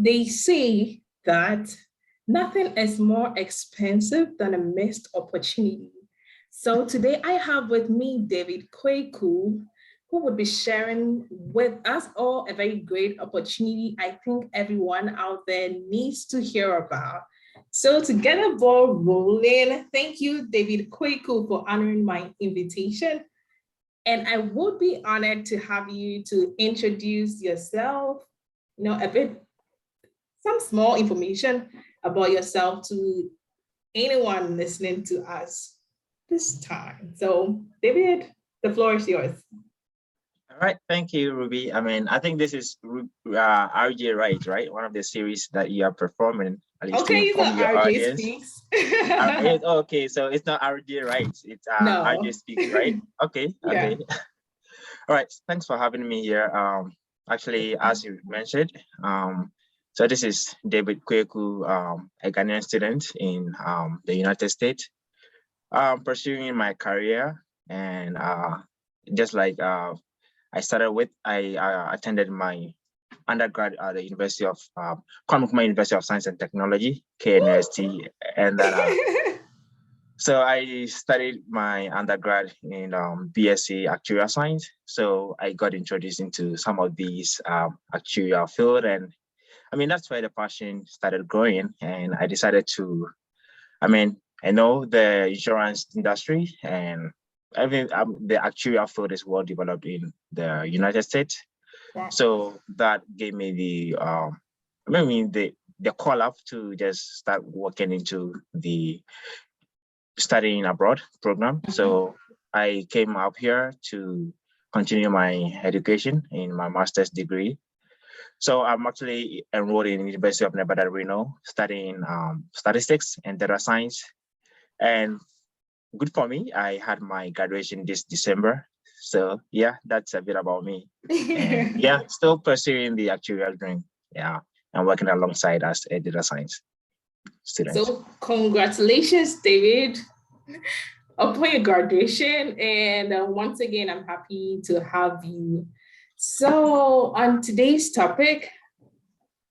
They say that nothing is more expensive than a missed opportunity. So today I have with me David Kweku, who would be sharing with us all a very great opportunity I think everyone out there needs to hear about. So to get the ball rolling, thank you, David Kweku, for honoring my invitation. And I would be honored to have you to introduce yourself, a bit, some small information about yourself to anyone listening to us this time. So, David, the floor is yours. All right, thank you, Ruby. I think this is Rjay, right? One of the series that you are performing, at least to inform your Rjay audience. Speaks. Okay, so it's not Rjay, right? It's No. Rjay Speaks, right? Okay, okay. Yeah. All right, thanks for having me here. Actually, as you mentioned, so this is David Kweku, a Ghanaian student in the United States, pursuing my career, and just like I started with, I attended my undergrad at the University of University of Science and Technology, KNUST, and then so I studied my undergrad in BSc Actuarial Science. So I got introduced into some of these actuarial field, and that's where the passion started growing. And I decided to, I know the insurance industry, and the actuarial field is well developed in the United States. Yeah. So that gave me the call up to just start working into the studying abroad program. Mm-hmm. So I came up here to continue my education in my master's degree. So I'm actually enrolled in the University of Nevada, Reno, studying statistics and data science. And good for me, I had my graduation this December. So yeah, that's a bit about me. And yeah, still pursuing the actuarial dream. Yeah, and working alongside as a data science student. So congratulations, David, upon your graduation. And once again, I'm happy to have you. So on today's topic,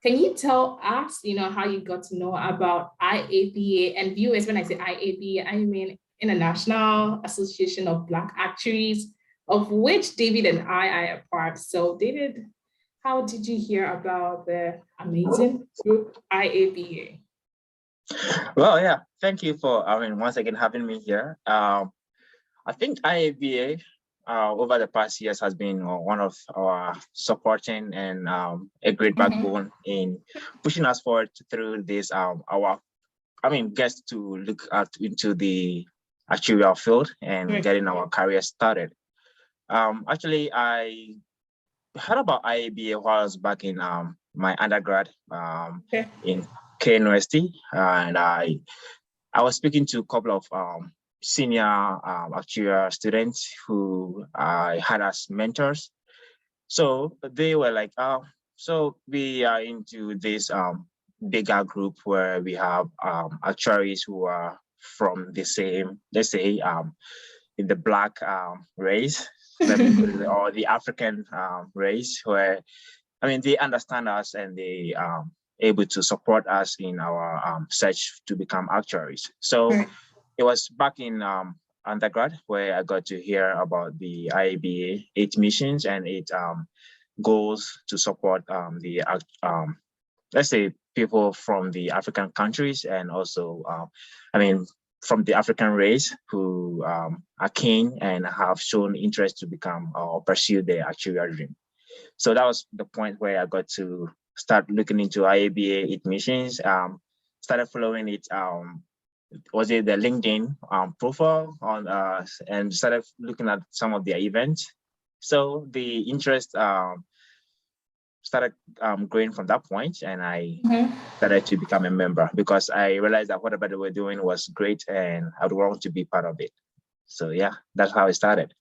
can you tell us, how you got to know about IABA? And viewers, when I say IABA, I mean International Association of Black Actuaries, of which David and I are a part. So David, how did you hear about the amazing group IABA? Well, yeah, thank you for, once again, having me here. I think IABA over the past years has been one of our supporting and a great backbone in pushing us forward through this, guests to look into the actuarial field and getting our career started. Actually, I heard about IABA while I was back in my undergrad in KNUST, and I was speaking to a couple of senior actuarial students who I had as mentors. So they were like, so we are into this bigger group where we have actuaries who are from the same, let's say, in the Black race, or the African race, where they understand us and they able to support us in our search to become actuaries. So it was back in undergrad where I got to hear about the IABA 8 missions and 8 goals to support the let's say people from the African countries, and also from the African race who are keen and have shown interest to become or pursue their actuarial dream. So that was the point where I got to start looking into IABA 8 missions, started following it, was it the LinkedIn profile on and started looking at some of their events. So the interest started growing from that point, and I started to become a member because I realized that whatever they were doing was great and I would want to be part of it. So yeah, that's how it started.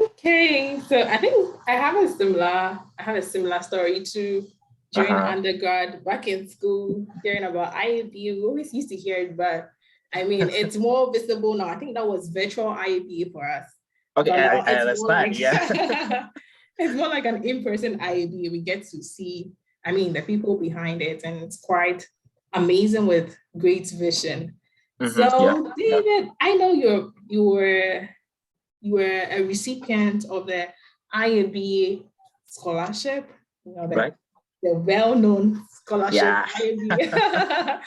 Okay, so I think I have a similar story too. During undergrad, back in school, hearing about IAB, we always used to hear it, but it's more visible now. I think that was virtual IAB for us. Okay, I understand. Yeah, it's more like an in-person IAB. We get to see I mean, the people behind it, and it's quite amazing with great vision. Yeah. So, David, I know you were a recipient of the IAB scholarship, you know, Right. the well-known scholarship Yeah. IAB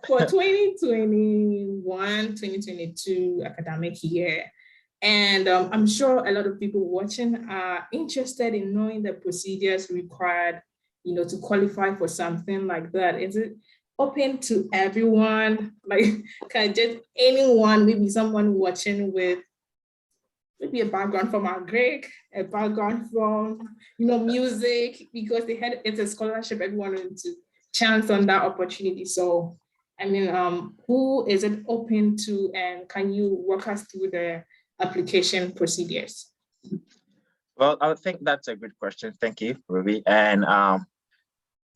for 2021, 2022 academic year. And I'm sure a lot of people watching are interested in knowing the procedures required, you know, to qualify for something like that. Is it open to everyone? Like, can just anyone, maybe someone watching with maybe a background from our Greek, a background from, you know, music, because they had it's a scholarship, everyone wanted to chance on that opportunity. So, I mean, who is it open to, and can you walk us through the application procedures? Well, I think that's a good question. Thank you, Ruby. And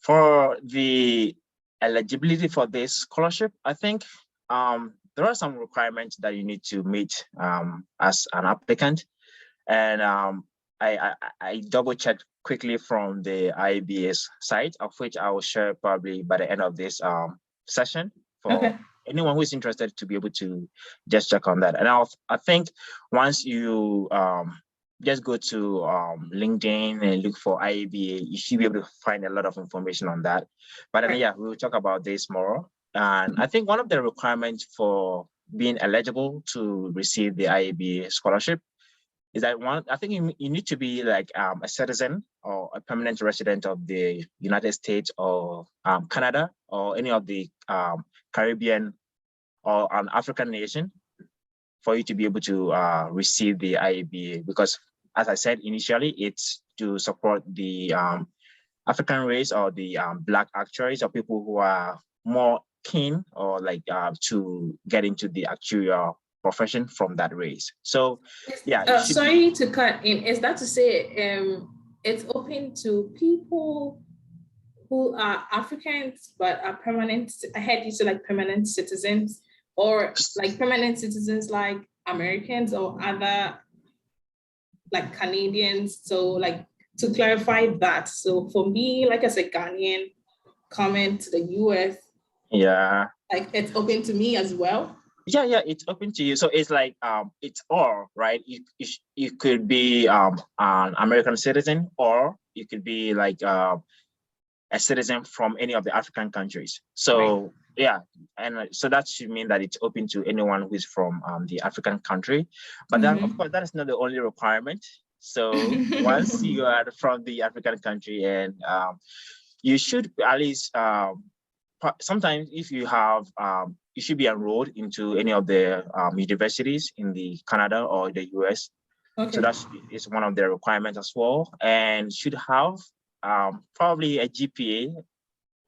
for the eligibility for this scholarship, I think there are some requirements that you need to meet as an applicant. And I double checked quickly from the IBS site, of which I will share probably by the end of this session for anyone who is interested to be able to just check on that. And I think once you just go to LinkedIn and look for IABA, you should be able to find a lot of information on that. But then, yeah, we'll talk about this more. And I think one of the requirements for being eligible to receive the IABA scholarship is that I think you need to be like a citizen or a permanent resident of the United States or Canada or any of the Caribbean or an African nation for you to be able to receive the IABA, because as I said initially, it's to support the African race or the Black actuaries or people who are more keen or like to get into the actuarial profession from that race. So yeah. Sorry to cut in. Is that to say it's open to people who are Africans but are permanent? I heard you say like permanent citizens, or like permanent citizens like Americans or other like Canadians. So like to clarify that. So for me, like as a Ghanaian coming to the US, yeah, like it's open to me as well. Yeah, it's open to you. So it's like it's all right. You could be an American citizen, or you could be like a citizen from any of the African countries. So yeah, and so that should mean that it's open to anyone who is from the African country. But then, of course, that is not the only requirement. So once you are from the African country, and you should at least sometimes if you have you should be enrolled into any of the universities in the Canada or the US. So that is one of the requirements as well, and should have probably a GPA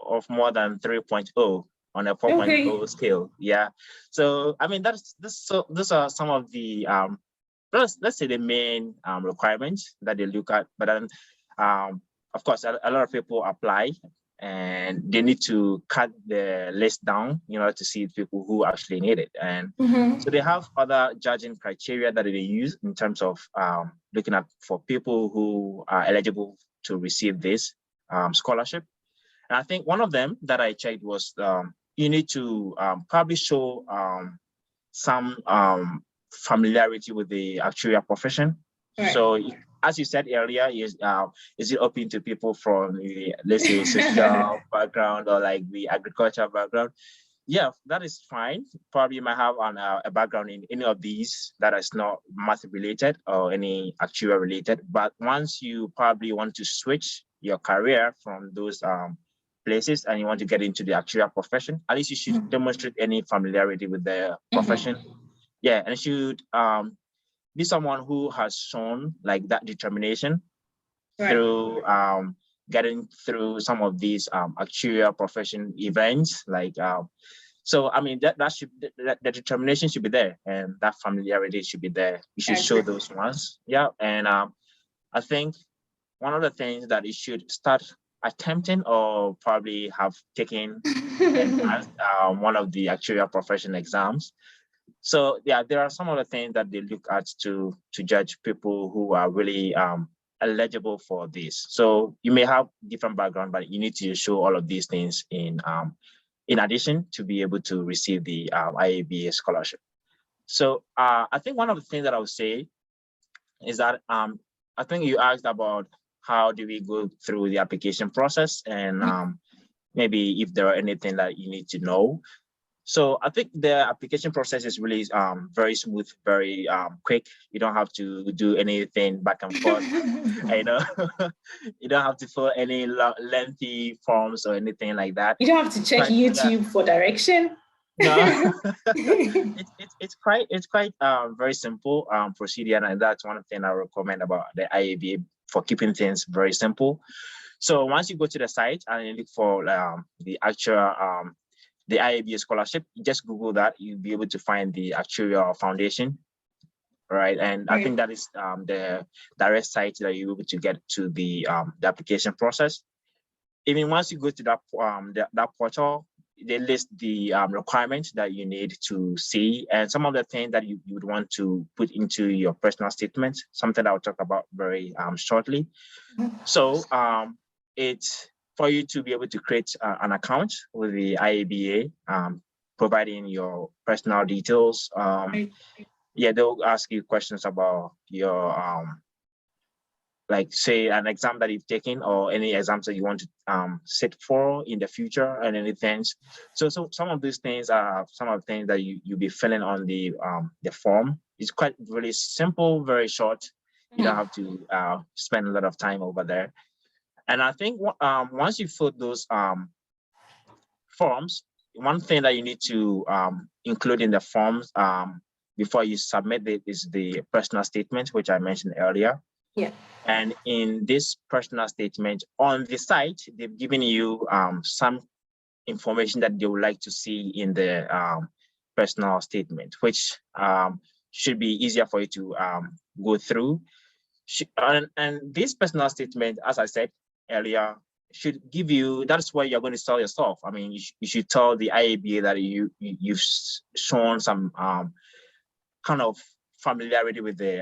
of more than 3.0 on a 4.0 scale. Yeah. So I mean those are some of the let's say the main requirements that they look at. But then of course a lot of people apply, and they need to cut the list down, you know, to see people who actually need it. And so they have other judging criteria that they use in terms of looking at for people who are eligible to receive this scholarship. And I think one of them that I checked was you need to probably show some familiarity with the actuarial profession. So as you said earlier, is it open to people from the, let's say, social background or like the agricultural background? Yeah, that is fine. Probably you might have a background in any of these that is not math related or any actuarial related. But once you probably want to switch your career from those places and you want to get into the actuarial profession, at least you should demonstrate any familiarity with the profession. Yeah, and it should be someone who has shown like that determination through getting through some of these actuarial profession events. Like so I mean that should the determination should be there, and that familiarity should be there. You should show those ones. Yeah. And I think one of the things that you should start attempting or probably have taken and passed one of the actuarial profession exams. So yeah, there are some of the things that they look at to judge people who are really eligible for this. So you may have different background, but you need to show all of these things in addition to be able to receive the IABA scholarship. So I think one of the things that I would say is that I think you asked about how do we go through the application process, and maybe if there are anything that you need to know. So I think the application process is really very smooth, very quick. You don't have to do anything back and forth. You know, you don't have to fill any lengthy forms or anything like that. You don't have to check YouTube for direction. No, it's quite very simple procedure, and that's one thing I recommend about the IABA for keeping things very simple. So once you go to the site and you look for the actual the IABA scholarship, you just Google that, you'll be able to find the Actuarial Foundation, right? And I think that is the direct site that you're able to get to the application process. Even once you go to that that portal, they list the requirements that you need to see, and some of the things that you would want to put into your personal statement, something I'll talk about very shortly. So it's for you to be able to create an account with the IABA, providing your personal details. Yeah, they'll ask you questions about your like say an exam that you've taken or any exams that you want to sit for in the future and anything. So some of these things are some of the things that you'll be filling on the form. It's quite really simple, very short. You don't have to spend a lot of time over there. And I think once you fill those forms, one thing that you need to include in the forms before you submit it is the personal statement, which I mentioned earlier. Yeah. And in this personal statement on the site, they've given you some information that they would like to see in the personal statement, which should be easier for you to go through. And this personal statement, as I said earlier, should give you, that's where you're going to sell yourself. I mean, you should tell the IABA that you've shown some kind of familiarity with the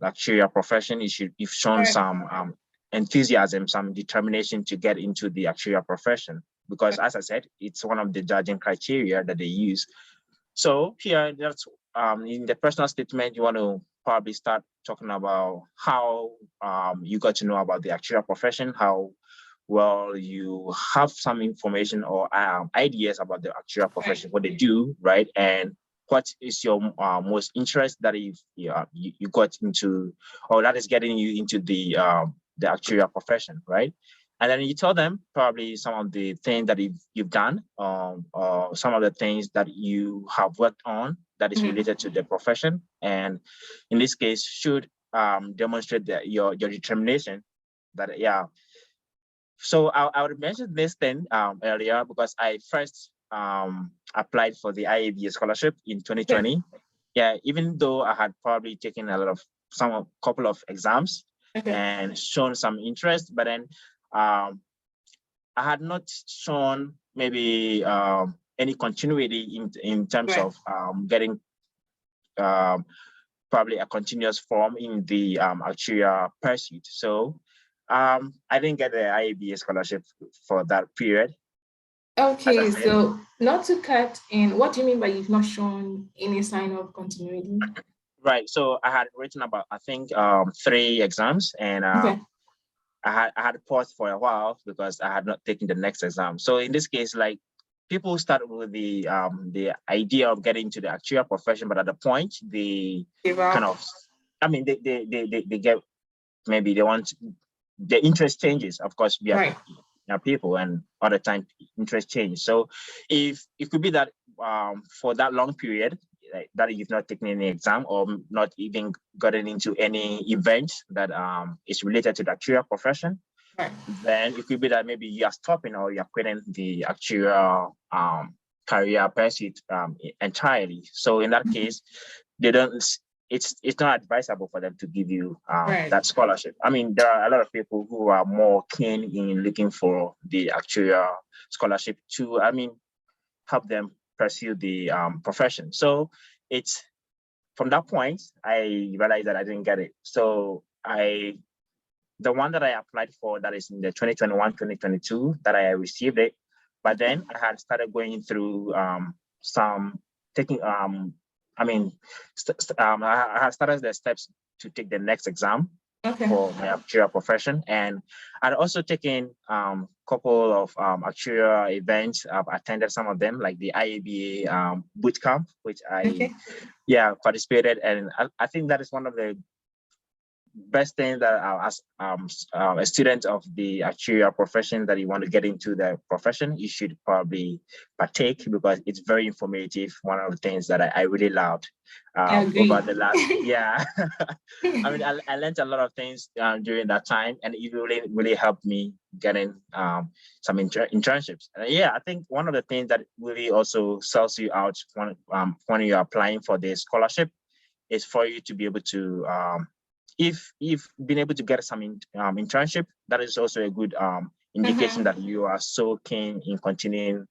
actuarial profession. You've shown some enthusiasm, some determination to get into the actuarial profession, because as I said, it's one of the judging criteria that they use. So here, that's in the personal statement, you want to probably start talking about how you got to know about the actuarial profession, how well you have some information or ideas about the actuarial profession, what they do, right? And what is your most interest that you got into, or that is getting you into the actuarial profession, right? And then you tell them probably some of the things that you've done, or some of the things that you have worked on that is related to the profession, and in this case should demonstrate that your determination. That So I would mention this thing earlier because I first applied for the IABA scholarship in 2020. Yeah, even though I had probably taken a couple of exams and shown some interest, but then I had not shown maybe any continuity in terms of getting probably a continuous form in the actuarial pursuit. So I didn't get the IABA scholarship for that period. Okay, so not to cut in, what do you mean by you've not shown any sign of continuity? Right. So I had written about, I think, 3 exams, and I had paused for a while because I had not taken the next exam. So in this case, like, people start with the idea of getting to the actuarial profession, but at the point they kind of, I mean, they get, maybe they want, the interest changes. Of course, we are people, and other time interest change. So if it could be that for that long period, like, that you've not taken any exam or not even gotten into any event that is related to the actuarial profession, then it could be that maybe you are stopping or you're quitting the actuarial career pursuit entirely. So in that case, they don't. It's not advisable for them to give you that scholarship. I mean, there are a lot of people who are more keen in looking for the actuarial scholarship to, I mean, help them pursue the profession. So it's from that point, I realized that I didn't get it. So I the one that I applied for that is in the 2021-2022 that I received it. But then I had started going through some taking, I had started the steps to take the next exam for my actuarial profession. And I'd also taken a couple of actuarial events. I've attended some of them, like the IABA boot camp, which I participated. And I think that is one of the best thing that as a student of the actuarial profession that you want to get into the profession, you should probably partake, because it's very informative. One of the things that I really loved over the last I mean, I learned a lot of things during that time, and it really helped me getting some internships. I think one of the things that really also sells you out when you're applying for the scholarship is for you to be able to if you've been able to get some internship, that is also a good indication that you are so keen in continuing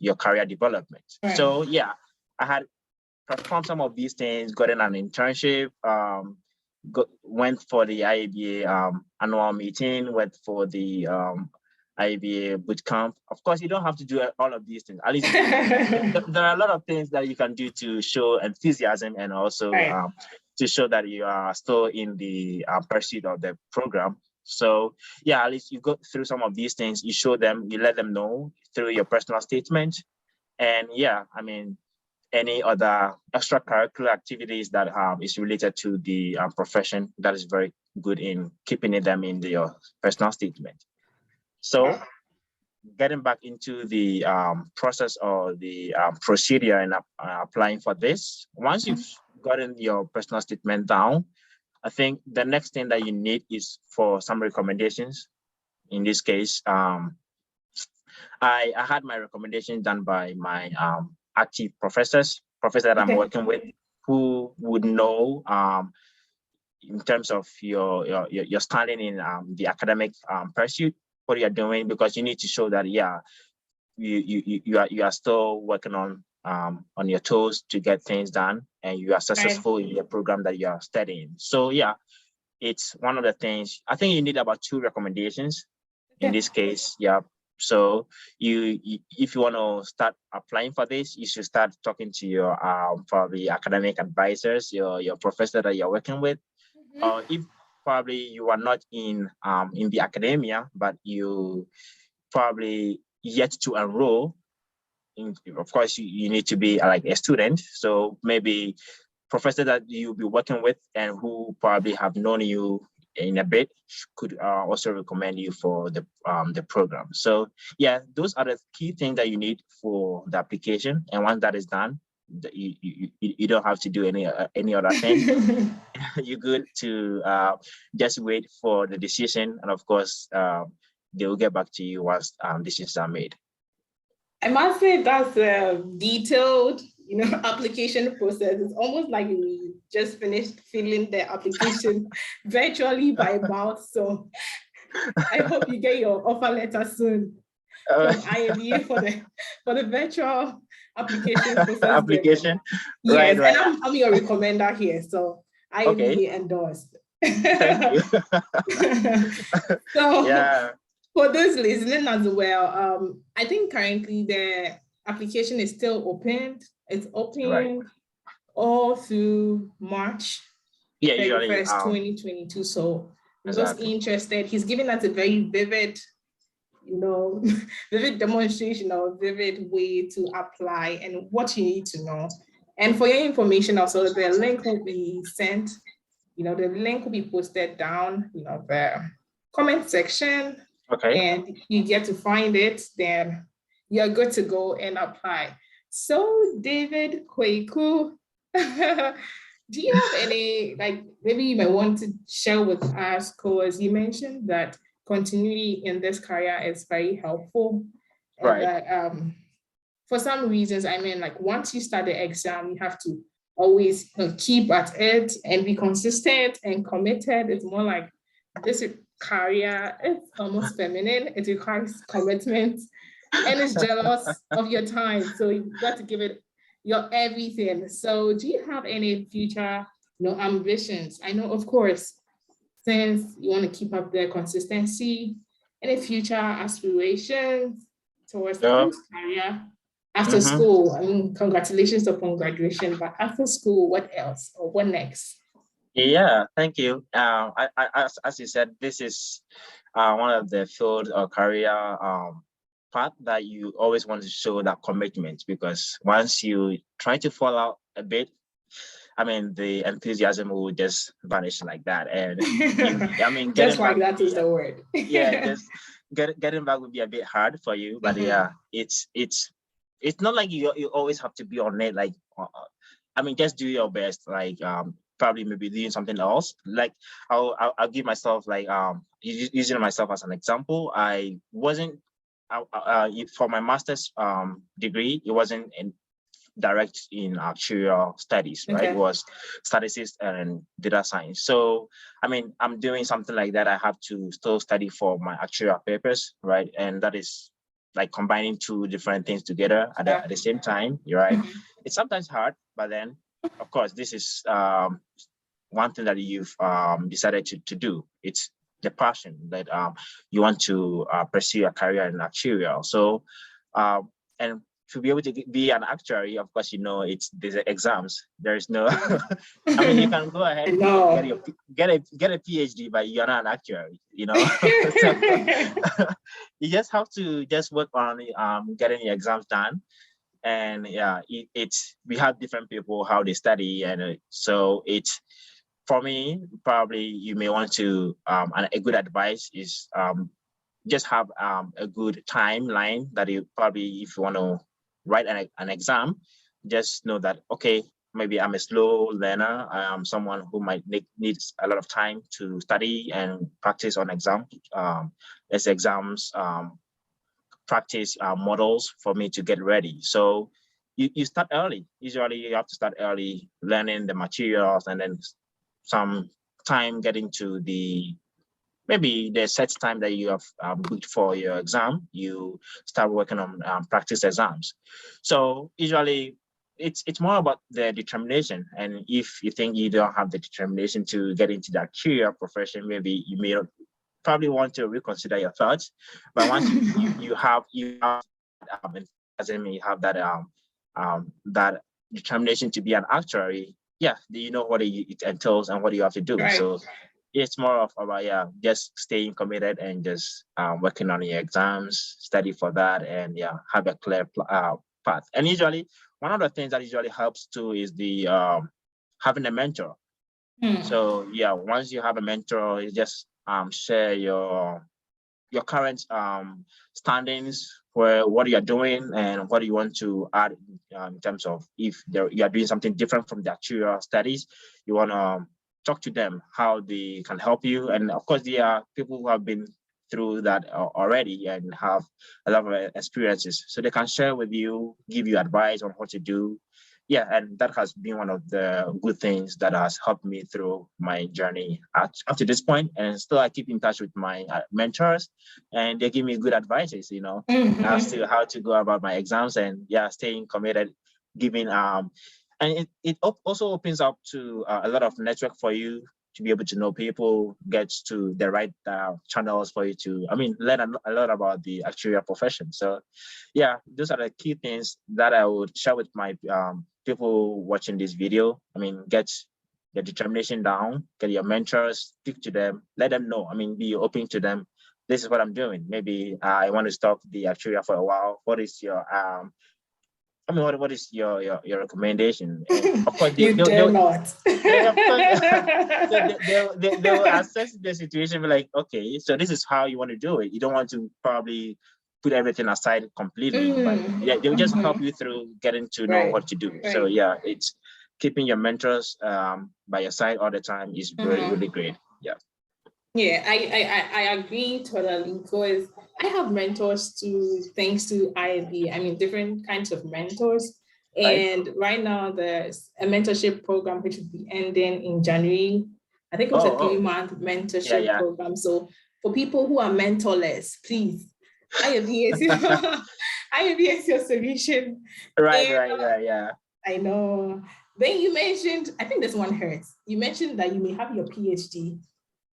your career development. Right. So I had performed some of these things, gotten an internship, went for the IABA annual meeting, went for the IABA boot camp. Of course, you don't have to do all of these things. At least there are a lot of things that you can do to show enthusiasm, and also to show that you are still in the pursuit of the program. So at least you go through some of these things, you show them, you let them know through your personal statement. And I mean, any other extracurricular activities that is related to the profession, that is very good in keeping them in your personal statement. So getting back into the process or the procedure in applying for this, once you've gotten your personal statement down, I think the next thing that you need is for some recommendations. In this case, I had my recommendation done by my active professor that I'm working with, who would know in terms of your standing in the academic pursuit, what you're doing, because you need to show that you are still working on your toes to get things done, and you are successful in your program that you are studying. So it's one of the things. I think you need about 2 recommendations in this case. So if you want to start applying for this, you should start talking to your probably academic advisors, your professor that you're working with. If probably you are not in the academia, but you probably yet to enroll, of course you need to be like a student. So maybe professor that you'll be working with and who probably have known you in a bit could also recommend you for the program. So those are the key things that you need for the application. And once that is done, you don't have to do any other thing. You're good to just wait for the decision, and of course they will get back to you once decisions are made. I must say that's a detailed, application process. It's almost like we just finished filling the application virtually by mouth. So I hope you get your offer letter soon from IABA for the virtual application process. Application. Yes, right. And I'm your recommender here, so IABA endorsed. Thank you. So for those listening as well, I think currently the application is still open. It's open all through March 31st, 2022. So those interested, he's giving us a very vivid, vivid demonstration or vivid way to apply and what you need to know. And for your information also, the link will be sent, the link will be posted down, the comment section. And you get to find it, then you're good to go and apply. So David Kweku, do you have any, maybe you might want to share with us, because you mentioned that continuity in this career is very helpful. And that for some reasons, once you start the exam, you have to always keep at it and be consistent and committed. It's more like this career, it's almost feminine. It requires commitment and it's jealous of your time. So you've got to give it your everything. So do you have any future ambitions? I know, of course, since you want to keep up the consistency, any future aspirations towards the So, career after mhm. school? I mean, congratulations upon graduation, but after school, what else or what next? Yeah, thank you. As you said, this is one of the field or career path that you always want to show that commitment, because once you try to fall out a bit, I mean, the enthusiasm will just vanish like that. And I mean, Just getting like back would that is be, the word. yeah, just getting back would be a bit hard for you. But Mhm. yeah, it's not like you always have to be on it. Like, I mean, just do your best. Like, probably maybe doing something else. Like, I'll give myself like using myself as an example. I wasn't for my master's degree. It wasn't in direct in actuarial studies, right? It Okay. was statistics and data science. So, I mean, I'm doing something like that. I have to still study for my actuarial papers, right? And that is like combining two different things together at the same time, right? Mhm. It's sometimes hard, but then, of course, this is one thing that you've decided to do. It's the passion that you want to pursue a career in actuarial. So, and to be able to be an actuary, of course, you know, it's these exams. There's no, I mean, you can go ahead and get No. your get a PhD, but you're not an actuary, you know. So you just have to just work on getting your exams done. And yeah, it's we have different people how they study, and so it's for me probably you may want to and a good advice is just have a good timeline that you probably, if you want to write an exam, just know that, okay, maybe I'm a slow learner. I am someone who might needs a lot of time to study and practice on exam, as exams, practice models for me to get ready. So you start early. Usually you have to start early, learning the materials, and then some time getting to the maybe the set time that you have booked for your exam, you start working on practice exams. So usually it's more about the determination. And if you think you don't have the determination to get into that career profession, maybe you may probably want to reconsider your thoughts. But once you have enthusiasm, you have that determination to be an actuary, yeah, you know what it entails and what you have to do. Right. So it's more of about, yeah, just staying committed and just working on your exams, study for that, and yeah, have a clear path. And usually one of the things that usually helps too is the having a mentor. Hmm. So yeah, once you have a mentor, you just share your current standings, where what you're doing and what you want to add in terms of if you are doing something different from the actuarial studies, you want to talk to them how they can help you. And of course, there are people who have been through that already and have a lot of experiences, so they can share with you, give you advice on what to do. Yeah, and that has been one of the good things that has helped me through my journey up to this point. And still I keep in touch with my mentors, and they give me good advices, you know, as Mhm. to how to go about my exams, and yeah, staying committed, giving and it also opens up to a lot of network for you to be able to know people, get to the right channels for you to, I mean, learn a lot about the actuarial profession. So yeah, those are the key things that I would share with my people watching this video. I mean, get your determination down, get your mentors, speak to them, let them know. I mean, be open to them. This is what I'm doing. Maybe I want to stop the actuarial for a while. What is your I mean, what is your recommendation? And of course, You dare not. yeah, of course. So they will assess the situation, be like, okay, so this is how you want to do it. You don't want to probably put everything aside completely, but yeah, they'll just help you through getting to know Right. what to do. So Right. yeah, it's keeping your mentors by your side all the time is really, Mhm. really great. Yeah. Yeah, I agree totally because I have mentors too, thanks to IB. I mean, different kinds of mentors. Right. And right now, there's a mentorship program which will be ending in January. I think it was a Oh, 3-month yeah, mentorship yeah. program. So for people who are mentorless, please, IB is your, IB is your solution. Right, And right, right, yeah. I know. Then you mentioned, I think this one hurts. You mentioned that you may have your PhD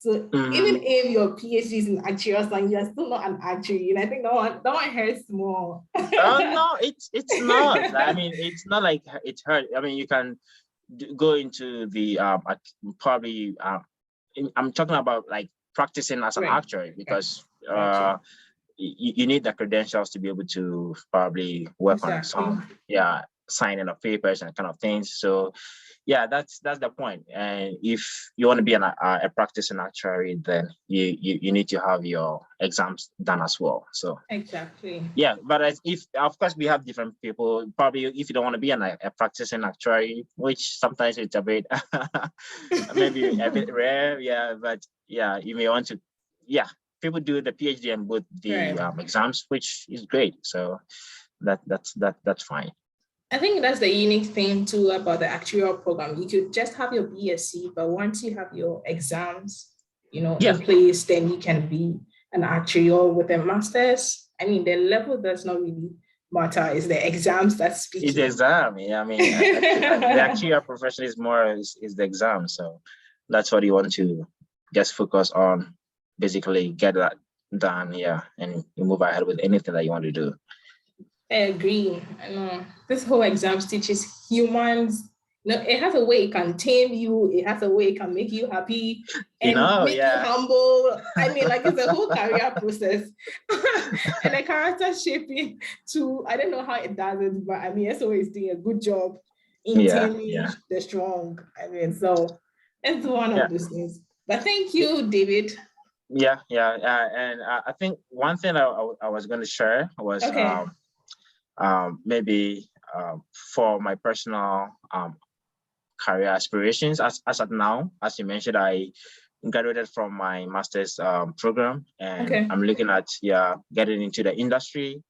So even if your PhD is in actuarial science, you're still not an actuary. And I think that one hurts more. Oh no, it's not. I mean, it's not like it hurt. I mean, you can go into the probably I'm talking about like practicing as an Right. actuary, because Gotcha. you need the credentials to be able to probably work on Exactly. some signing of papers and kind of things. So yeah, that's the point. And if you want to be a practicing actuary, then you need to have your exams done as well. So exactly. Yeah, but if of course we have different people. Probably if you don't want to be a practicing actuary, which sometimes it's a bit maybe a bit rare, yeah. But yeah, you may want to, yeah. People do the PhD and both the exams, which is great. So that's fine. I think that's the unique thing too about the actuarial program. You could just have your BSc, but once you have your exams, in place, then you can be an actuarial with a master's. I mean, the level does not really matter. It's the exams that speak. It's the exam. Yeah, I mean, the actuarial profession is more is the exam. So that's what you want to just focus on. Basically, get that done. Yeah, and you move ahead with anything that you want to do. I agree. I know this whole exams teaches humans. It has a way it can tame you. It has a way it can make you happy and make you humble. I mean, like it's a whole career process and the character shaping too. I don't know how it does it, but I mean, SO is doing a good job in taming the strong. I mean, so it's one of those things. But thank you, David. And I think one thing I was going to share was maybe for my personal career aspirations. As of now, as you mentioned, I graduated from my master's program, and I'm looking at getting into the industry.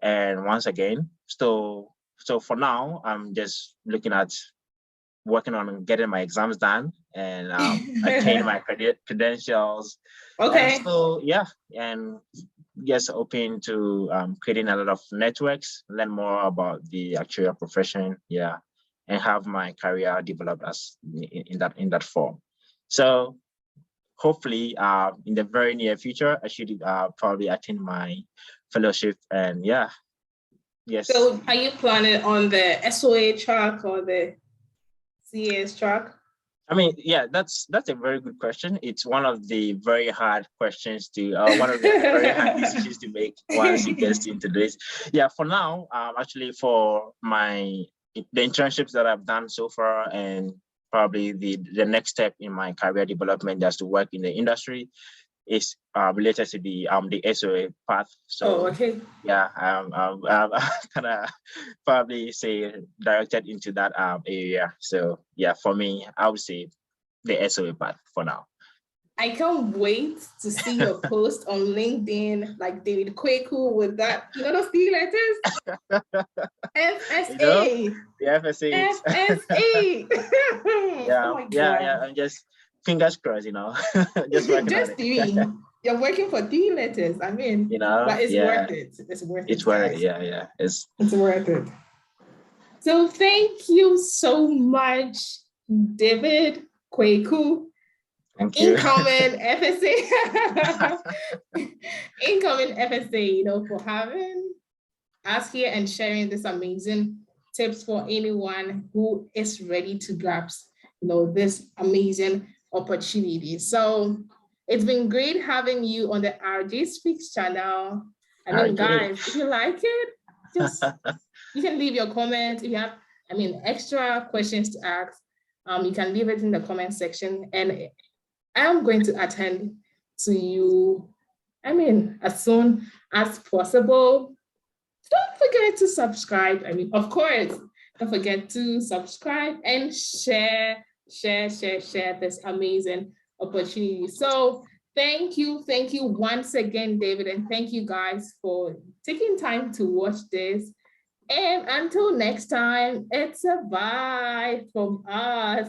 And once again, so for now, I'm just looking at working on getting my exams done and attaining my credentials. And so and yes, open to creating a lot of networks, learn more about the actuarial profession, and have my career developed as in that form. So hopefully, in the very near future, I should probably attend my fellowship, and yes. So, are you planning on the SOA track or the CAS track? I mean, that's a very good question. It's one of the very hard questions to, one of the very hard decisions to make once you get into this. Yeah, for now, actually for the internships that I've done so far, and probably the next step in my career development is to work in the industry, is related to the SOA path. So I'm kind of probably say directed into that area. So for me, I would say the SOA path for now. I can't wait to see your post on LinkedIn, like David Kweku with that, those 3 letters. FSA. FSA. FSA. I'm just fingers crossed, just working on it. You're working for 3 letters. I mean, but it's worth it. It's worth it. It's worth it. It's worth it. So thank you so much, David Kweku. Thank you. Incoming FSA. Incoming FSA, for having us here and sharing this amazing tips for anyone who is ready to grasp, this amazing opportunity. So it's been great having you on the Rjay Speaks channel. I mean, guys, if you like it, just you can leave your comments. If you have, extra questions to ask, you can leave it in the comment section, and I'm going to attend to you, as soon as possible. Don't forget to subscribe. Of course, don't forget to subscribe and share this amazing opportunity. So thank you once again, David, and thank you guys for taking time to watch this. And until next time, it's a bye from us.